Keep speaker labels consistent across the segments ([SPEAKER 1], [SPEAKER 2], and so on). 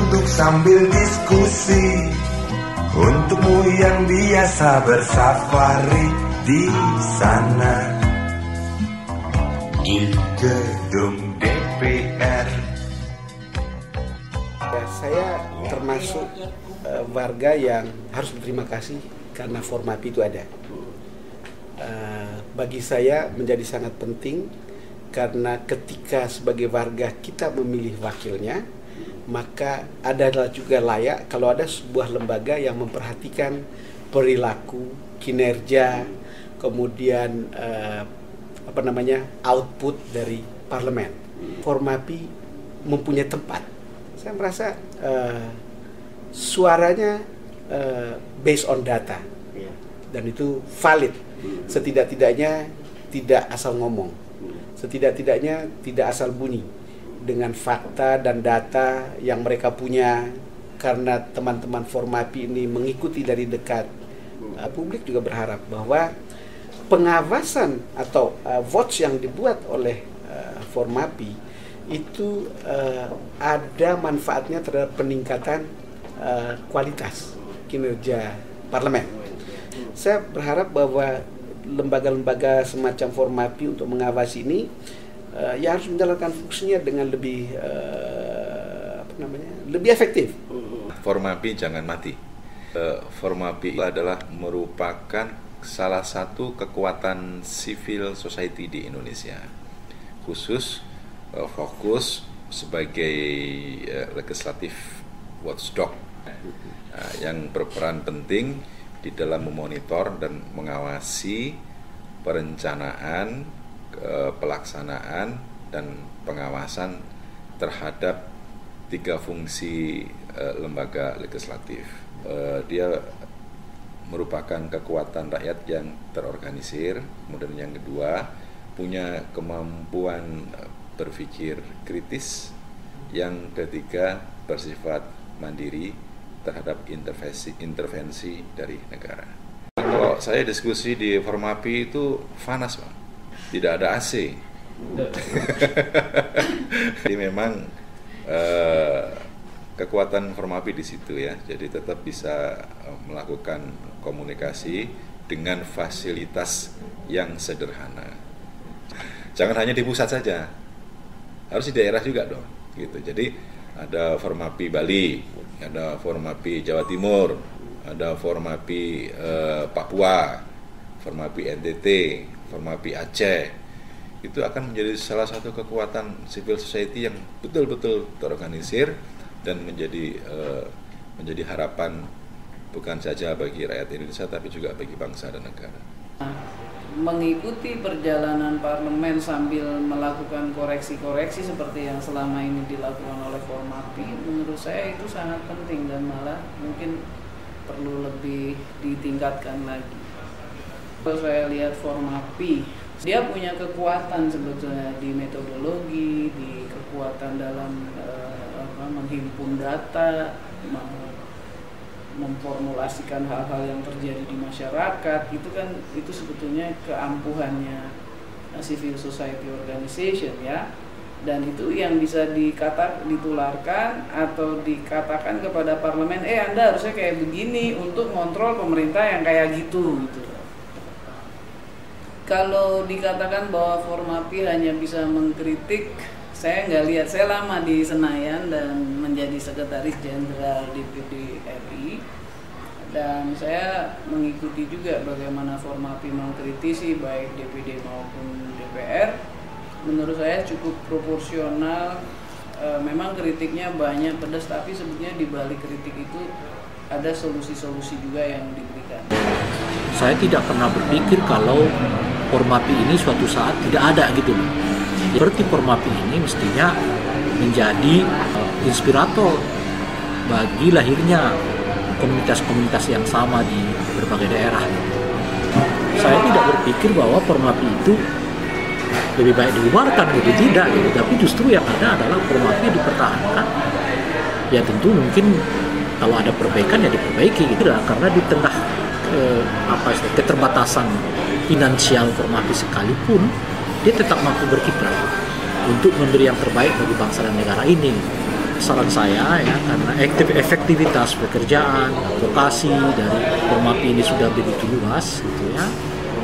[SPEAKER 1] duduk sambil diskusi. Untukmu yang biasa bersafari di sana, di gedung DPR.
[SPEAKER 2] Saya termasuk warga yang harus berterima kasih karena Formapi itu ada. Bagi saya menjadi sangat penting karena ketika sebagai warga kita memilih wakilnya, maka adalah juga layak kalau ada sebuah lembaga yang memperhatikan perilaku, kinerja, kemudian output dari parlemen. Formapi mempunyai tempat. Saya merasa suaranya based on data dan itu valid. Setidak-tidaknya tidak asal ngomong, setidak-tidaknya tidak asal bunyi, dengan fakta dan data yang mereka punya. Karena teman-teman Formapi ini mengikuti dari dekat, publik juga berharap bahwa pengawasan atau votes yang dibuat oleh Formapi itu ada manfaatnya terhadap peningkatan kualitas kinerja parlemen. Saya berharap bahwa lembaga-lembaga semacam Formapi untuk mengawasi ini ya harus menjalankan fungsinya dengan lebih lebih efektif.
[SPEAKER 3] Formapi jangan mati. Formapi adalah merupakan salah satu kekuatan civil society di Indonesia, khusus fokus sebagai legislatif watchdog yang berperan penting di dalam memonitor dan mengawasi perencanaan, pelaksanaan, dan pengawasan terhadap 3 fungsi lembaga legislatif. Dia merupakan kekuatan rakyat yang terorganisir. Kemudian yang kedua, punya kemampuan berpikir kritis. Yang ketiga, bersifat mandiri terhadap intervensi dari negara. Kalau saya diskusi di Formapi itu panas, Bang. Tidak ada AC. Jadi memang kekuatan Formapi di situ ya. Jadi tetap bisa melakukan komunikasi dengan fasilitas yang sederhana. Jangan hanya di pusat saja, harus di daerah juga dong. Gitu. Jadi ada Formapi Bali, ada Formapi Jawa Timur, ada Formapi Papua, Formapi NTT, Formapi Aceh. Itu akan menjadi salah satu kekuatan civil society yang betul-betul terorganisir dan menjadi harapan bukan saja bagi rakyat Indonesia tapi juga bagi bangsa dan negara.
[SPEAKER 4] Mengikuti perjalanan parlemen sambil melakukan koreksi-koreksi seperti yang selama ini dilakukan oleh Formapi, menurut saya itu sangat penting dan malah mungkin perlu lebih ditingkatkan lagi. Kalau saya lihat Formapi, dia punya kekuatan sebetulnya di metodologi, di kekuatan dalam menghimpun data, memformulasikan hal-hal yang terjadi di masyarakat. Itu sebetulnya keampuhannya civil society organization ya, dan itu yang bisa ditularkan atau dikatakan kepada parlemen, Anda harusnya kayak begini untuk kontrol pemerintah yang kayak gitu. Kalau dikatakan bahwa Formapi hanya bisa mengkritik, saya nggak lihat. Saya lama di Senayan dan menjadi sekretaris jenderal DPD RI, dan saya mengikuti juga bagaimana Formapi mengkritisi baik DPD maupun DPR. Menurut saya cukup proporsional. Memang kritiknya banyak, pedas, tapi sebetulnya di balik kritik itu ada solusi-solusi juga yang diberikan.
[SPEAKER 5] Saya tidak pernah berpikir kalau Formapi ini suatu saat tidak ada gitu loh. Seperti Formapi ini mestinya menjadi inspirator bagi lahirnya komunitas-komunitas yang sama di berbagai daerah. Saya tidak berpikir bahwa Formapi itu lebih baik dibubarkan gitu, tidak gitu. Tapi justru yang ada adalah Formapi dipertahankan. Ya tentu mungkin kalau ada perbaikan ya diperbaiki gitu lah, karena di tengah keterbatasan finansial Formapi sekalipun dia tetap mampu berkiprah untuk memberi yang terbaik bagi bangsa dan negara ini. saran saya ya, karena efektivitas pekerjaan, advokasi dari Formapi ini sudah begitu luas gitu ya.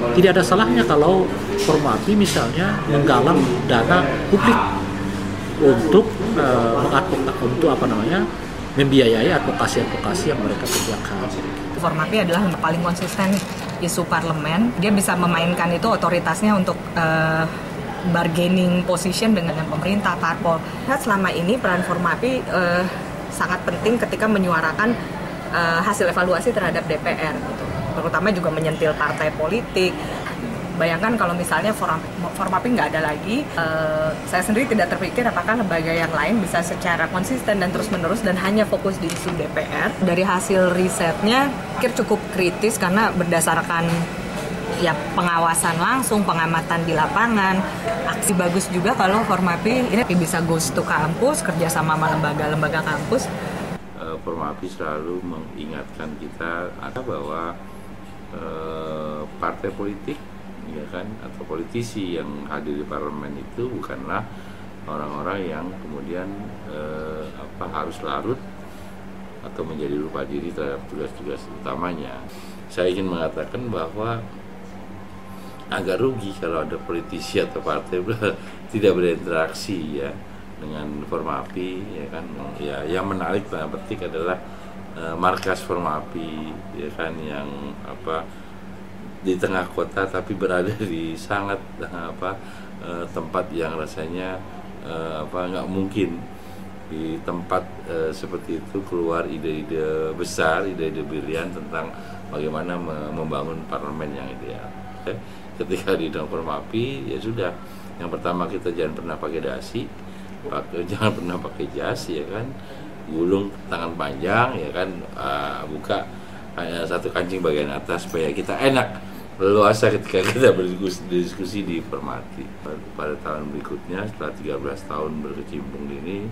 [SPEAKER 5] Tidak ada salahnya kalau Formapi misalnya menggalang dana publik untuk membiayai advokasi yang mereka kerjakan.
[SPEAKER 6] Formapi adalah yang paling konsisten isu parlemen. Dia bisa memainkan itu otoritasnya untuk bargaining position dengan pemerintah, parpol. Nah, selama ini peran Formapi sangat penting ketika menyuarakan hasil evaluasi terhadap DPR, gitu. Terutama juga menyentil partai politik. Bayangkan kalau misalnya Formapi nggak ada lagi, saya sendiri tidak terpikir apakah lembaga yang lain bisa secara konsisten dan terus-menerus dan hanya fokus di isu DPR. Dari hasil risetnya, cukup kritis karena berdasarkan ya pengawasan langsung, pengamatan di lapangan. Aksi bagus juga kalau Formapi ini bisa goes to kampus, kerjasama sama lembaga-lembaga kampus.
[SPEAKER 7] Formapi selalu mengingatkan kita bahwa partai politik ya kan, atau politisi yang hadir di parlemen itu bukanlah orang-orang yang kemudian harus larut atau menjadi lupa diri terhadap tugas-tugas utamanya. Saya ingin mengatakan bahwa agak rugi kalau ada politisi atau partai tidak berinteraksi ya dengan Formapi ya kan. Ya, yang menarik dalam petik adalah markas Formapi ya kan, yang di tengah kota tapi berada di sangat tempat yang rasanya nggak mungkin di tempat seperti itu keluar ide-ide besar, ide-ide brilian tentang bagaimana membangun parlemen yang ideal. Ketika di dalam Formapi ya sudah, yang pertama kita jangan pernah pakai dasi, jangan pernah pakai jas ya kan, gulung tangan panjang ya kan, buka hanya satu kancing bagian atas supaya kita enak leluasa ketika kita berdiskusi di Formapi. Pada tahun berikutnya setelah 13 tahun berkecimpung ini,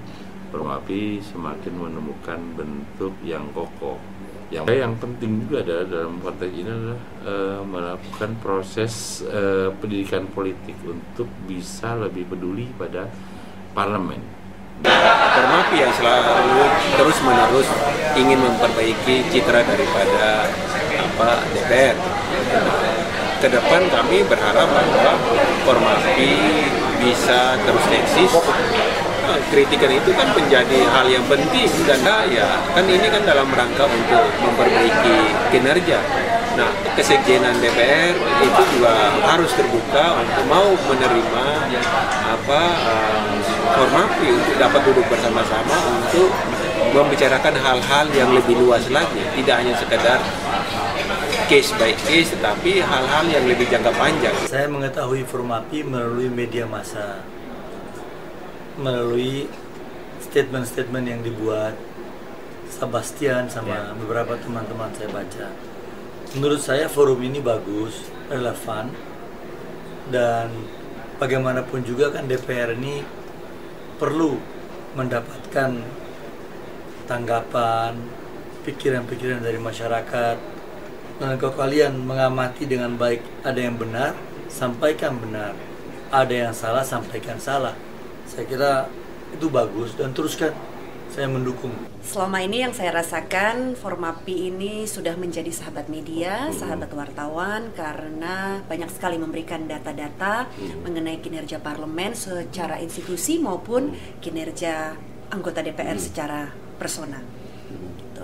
[SPEAKER 7] Formapi semakin menemukan bentuk yang kokoh. Yang penting juga adalah dalam konteks ini adalah melakukan proses pendidikan politik untuk bisa lebih peduli pada parlemen.
[SPEAKER 8] Formapi yang selalu terus-menerus ingin memperbaiki citra daripada DPR. Ke depan kami berharap bahwa Formapi bisa terus eksis. Kritikan itu kan menjadi hal yang penting dan ya kan ini kan dalam rangka untuk memperbaiki kinerja. Nah, kesekjenan DPR itu juga harus terbuka untuk mau menerima Formapi untuk dapat duduk bersama-sama untuk membicarakan hal-hal yang lebih luas lagi, tidak hanya sekedar case by case, tetapi hal-hal yang lebih jangka panjang.
[SPEAKER 9] Saya mengetahui Formapi melalui media massa, melalui statement-statement yang dibuat Sebastian sama beberapa teman-teman saya baca. Menurut saya forum ini bagus, relevan, dan bagaimanapun juga kan DPR ini perlu mendapatkan tanggapan, pikiran-pikiran dari masyarakat. Dan kalau kalian mengamati dengan baik, ada yang benar, sampaikan benar. Ada yang salah, sampaikan salah. Saya kira itu bagus dan teruskan. Saya mendukung.
[SPEAKER 10] Selama ini yang saya rasakan, Formapi ini sudah menjadi sahabat media, sahabat wartawan, karena banyak sekali memberikan data-data mengenai kinerja parlemen secara institusi maupun kinerja anggota DPR secara personal.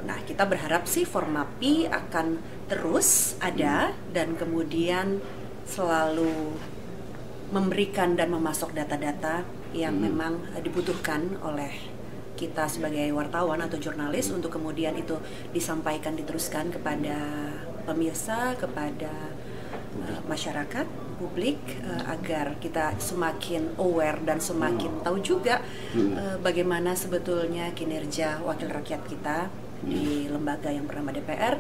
[SPEAKER 10] Nah, kita berharap sih Formapi akan terus ada dan kemudian selalu memberikan dan memasok data-data yang memang dibutuhkan oleh kita sebagai wartawan atau jurnalis untuk kemudian itu disampaikan, diteruskan kepada pemirsa, kepada masyarakat, publik, agar kita semakin aware dan semakin tahu juga bagaimana sebetulnya kinerja wakil rakyat kita di lembaga yang bernama DPR,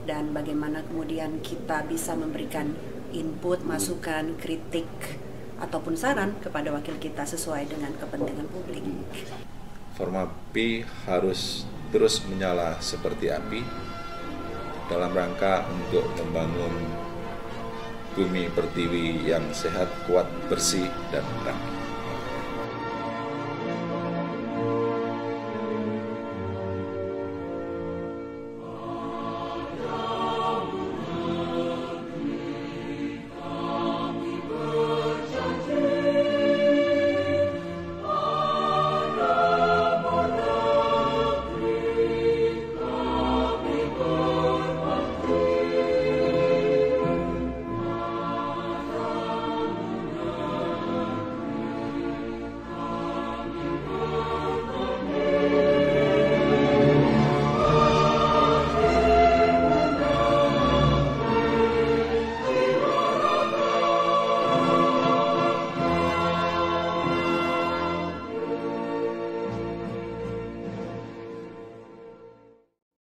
[SPEAKER 10] dan bagaimana kemudian kita bisa memberikan input, masukan, kritik ataupun saran kepada wakil kita sesuai dengan kepentingan publik.
[SPEAKER 3] Formapi harus terus menyala seperti api dalam rangka untuk membangun bumi pertiwi yang sehat, kuat, bersih, dan rapi.